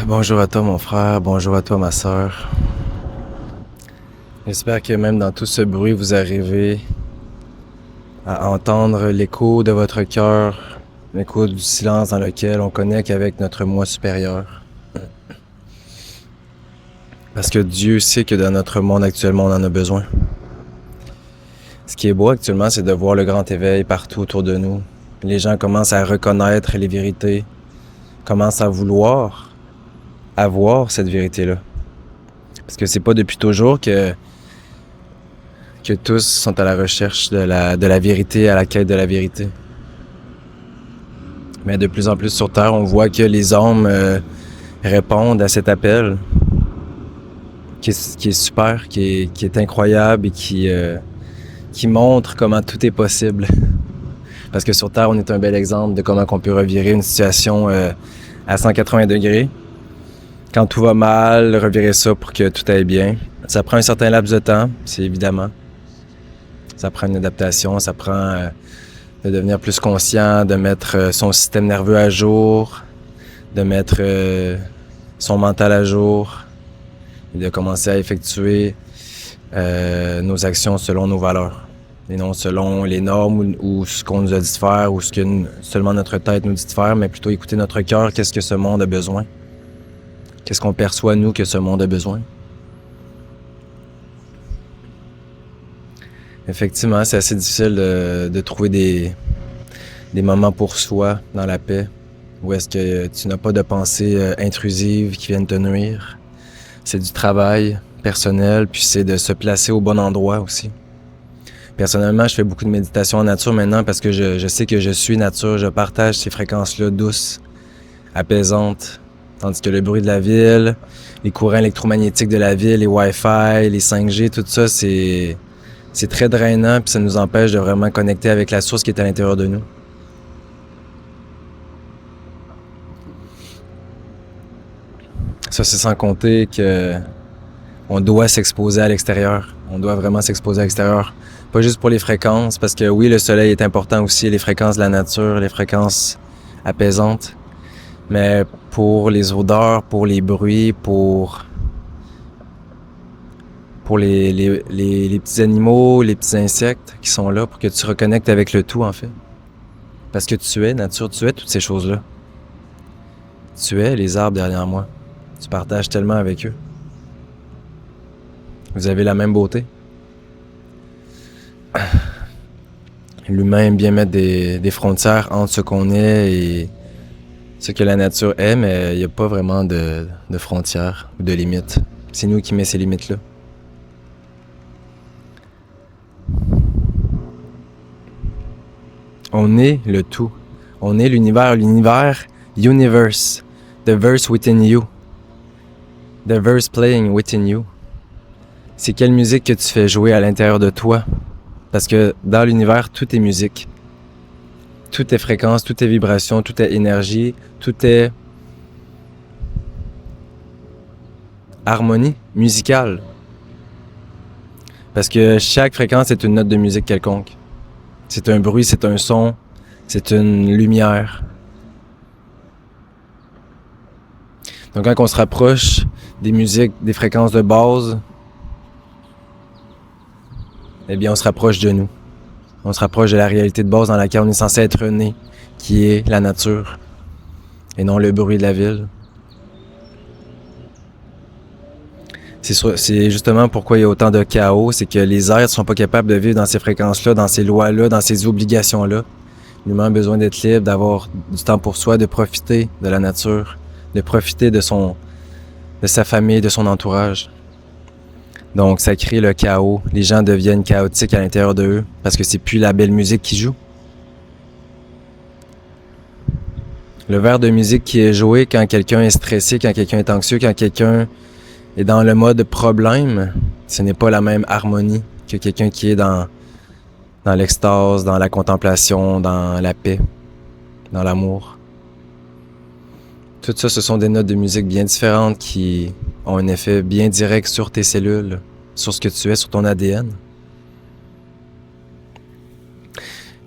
Bonjour à toi mon frère, bonjour à toi ma sœur. J'espère que même dans tout ce bruit, vous arrivez à entendre l'écho de votre cœur, l'écho du silence dans lequel on connecte avec notre moi supérieur. Parce que Dieu sait que dans notre monde actuellement, on en a besoin. Ce qui est beau actuellement, c'est de voir le grand éveil partout autour de nous. Les gens commencent à reconnaître les vérités, commencent à vouloir avoir cette vérité-là. Parce que c'est pas depuis toujours que tous sont à la recherche de la vérité, à la quête de la vérité. Mais de plus en plus sur Terre, on voit que les hommes répondent à cet appel qui est super, qui est incroyable et qui montre comment tout est possible. Parce que sur Terre, on est un bel exemple de comment on peut revirer une situation à 180 degrés. Quand tout va mal, revirer ça pour que tout aille bien. Ça prend un certain laps de temps, c'est évidemment. Ça prend une adaptation, ça prend de devenir plus conscient, de mettre son système nerveux à jour, de mettre son mental à jour et de commencer à effectuer nos actions selon nos valeurs et non selon les normes ou ce qu'on nous a dit de faire ou ce que seulement notre tête nous dit de faire, mais plutôt écouter notre cœur, qu'est-ce que ce monde a besoin, qu'est-ce qu'on perçoit nous que ce monde a besoin. Effectivement, c'est assez difficile de trouver des moments pour soi dans la paix, où est-ce que tu n'as pas de pensées intrusives qui viennent te nuire. C'est du travail personnel, puis c'est de se placer au bon endroit aussi. Personnellement, je fais beaucoup de méditation en nature maintenant parce que je sais que je suis nature, je partage ces fréquences-là douces, apaisantes, tandis que le bruit de la ville, les courants électromagnétiques de la ville, les Wi-Fi, les 5G, tout ça, c'est très drainant, puis ça nous empêche de vraiment connecter avec la source qui est à l'intérieur de nous. Ça, c'est sans compter que on doit s'exposer à l'extérieur. On doit vraiment s'exposer à l'extérieur. Pas juste pour les fréquences, parce que oui, le soleil est important aussi, les fréquences de la nature, les fréquences apaisantes. Mais pour les odeurs, pour les bruits, pour les petits animaux, les petits insectes qui sont là, pour que tu reconnectes avec le tout, en fait. Parce que tu es nature, tu es toutes ces choses-là. Tu es les arbres derrière moi. Tu partages tellement avec eux. Vous avez la même beauté. L'humain aime bien mettre des frontières entre ce qu'on est et ce que la nature est, mais il n'y a pas vraiment de frontières ou de limites. C'est nous qui mettons ces limites-là. On est le tout. On est l'univers, universe, the verse within you, the verse playing within you. C'est quelle musique que tu fais jouer à l'intérieur de toi? Parce que dans l'univers, tout est musique. Tout est fréquence, tout est vibration, tout est énergie, tout est harmonie musicale. Parce que chaque fréquence est une note de musique quelconque. C'est un bruit, c'est un son, c'est une lumière. Donc quand on se rapproche des musiques, des fréquences de base, eh bien on se rapproche de nous. On se rapproche de la réalité de base dans laquelle on est censé être né, qui est la nature, et non le bruit de la ville. C'est justement pourquoi il y a autant de chaos, c'est que les êtres ne sont pas capables de vivre dans ces fréquences-là, dans ces lois-là, dans ces obligations-là. L'humain a besoin d'être libre, d'avoir du temps pour soi, de profiter de la nature, de profiter de sa famille, de son entourage. Donc ça crée le chaos. Les gens deviennent chaotiques à l'intérieur d'eux parce que c'est plus la belle musique qui joue. Le verre de musique qui est joué quand quelqu'un est stressé, quand quelqu'un est anxieux, quand quelqu'un est dans le mode problème, ce n'est pas la même harmonie que quelqu'un qui est dans l'extase, dans la contemplation, dans la paix, dans l'amour. Tout ça, ce sont des notes de musique bien différentes qui ont un effet bien direct sur tes cellules, sur ce que tu es, sur ton ADN.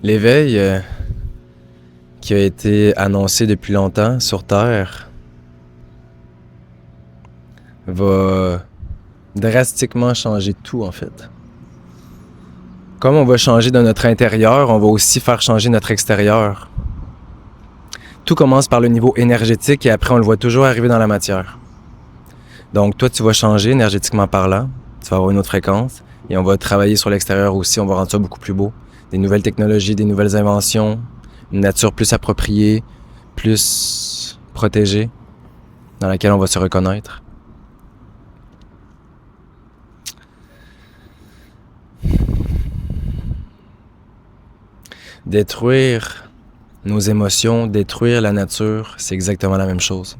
L'éveil qui a été annoncé depuis longtemps sur Terre va drastiquement changer tout, en fait. Comme on va changer dans notre intérieur, on va aussi faire changer notre extérieur. Tout commence par le niveau énergétique et après, on le voit toujours arriver dans la matière. Donc, toi, tu vas changer énergétiquement parlant. Tu vas avoir une autre fréquence. Et on va travailler sur l'extérieur aussi. On va rendre ça beaucoup plus beau. Des nouvelles technologies, des nouvelles inventions, une nature plus appropriée, plus protégée, dans laquelle on va se reconnaître. Détruire nos émotions, détruire la nature, c'est exactement la même chose.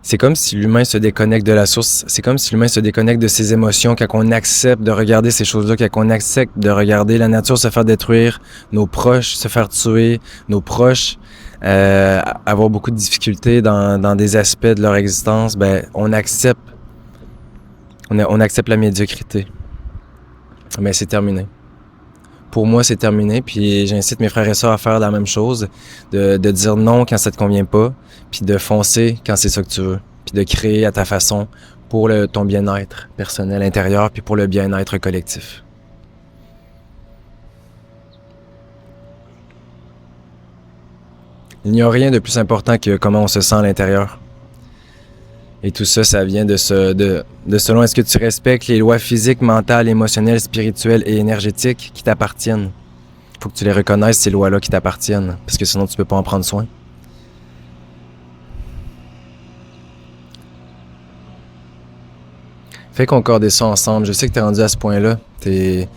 C'est comme si l'humain se déconnecte de la source, c'est comme si l'humain se déconnecte de ses émotions quand on accepte de regarder ces choses-là, quand on accepte de regarder la nature se faire détruire, nos proches se faire tuer, nos proches avoir beaucoup de difficultés dans des aspects de leur existence, ben on accepte la médiocrité. Mais c'est terminé. Pour moi, c'est terminé, puis j'incite mes frères et sœurs à faire la même chose, de dire non quand ça te convient pas, puis de foncer quand c'est ça que tu veux, puis de créer à ta façon pour ton bien-être personnel intérieur, puis pour le bien-être collectif. Il n'y a rien de plus important que comment on se sent à l'intérieur. Et tout ça, ça vient de selon est-ce que tu respectes les lois physiques, mentales, émotionnelles, spirituelles et énergétiques qui t'appartiennent. Il faut que tu les reconnaisses, ces lois-là qui t'appartiennent, parce que sinon tu peux pas en prendre soin. Fais concorder ça ensemble. Je sais que tu es rendu à ce point-là. Tu es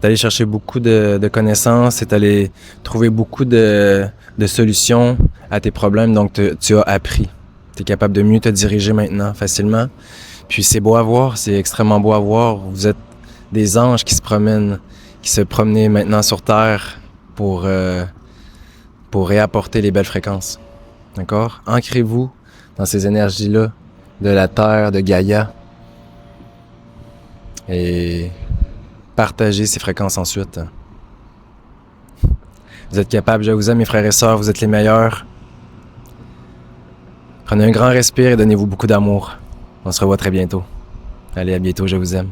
allé chercher beaucoup de connaissances, tu es allé trouver beaucoup de solutions à tes problèmes, donc tu as appris. Tu es capable de mieux te diriger maintenant, facilement. Puis c'est beau à voir, c'est extrêmement beau à voir. Vous êtes des anges qui se promenaient maintenant sur Terre pour réapporter les belles fréquences. D'accord? Ancrez-vous dans ces énergies-là de la Terre, de Gaïa. Et partagez ces fréquences ensuite. Vous êtes capables, je vous aime mes frères et sœurs, vous êtes les meilleurs. Prenez un grand respire et donnez-vous beaucoup d'amour. On se revoit très bientôt. Allez, à bientôt, je vous aime.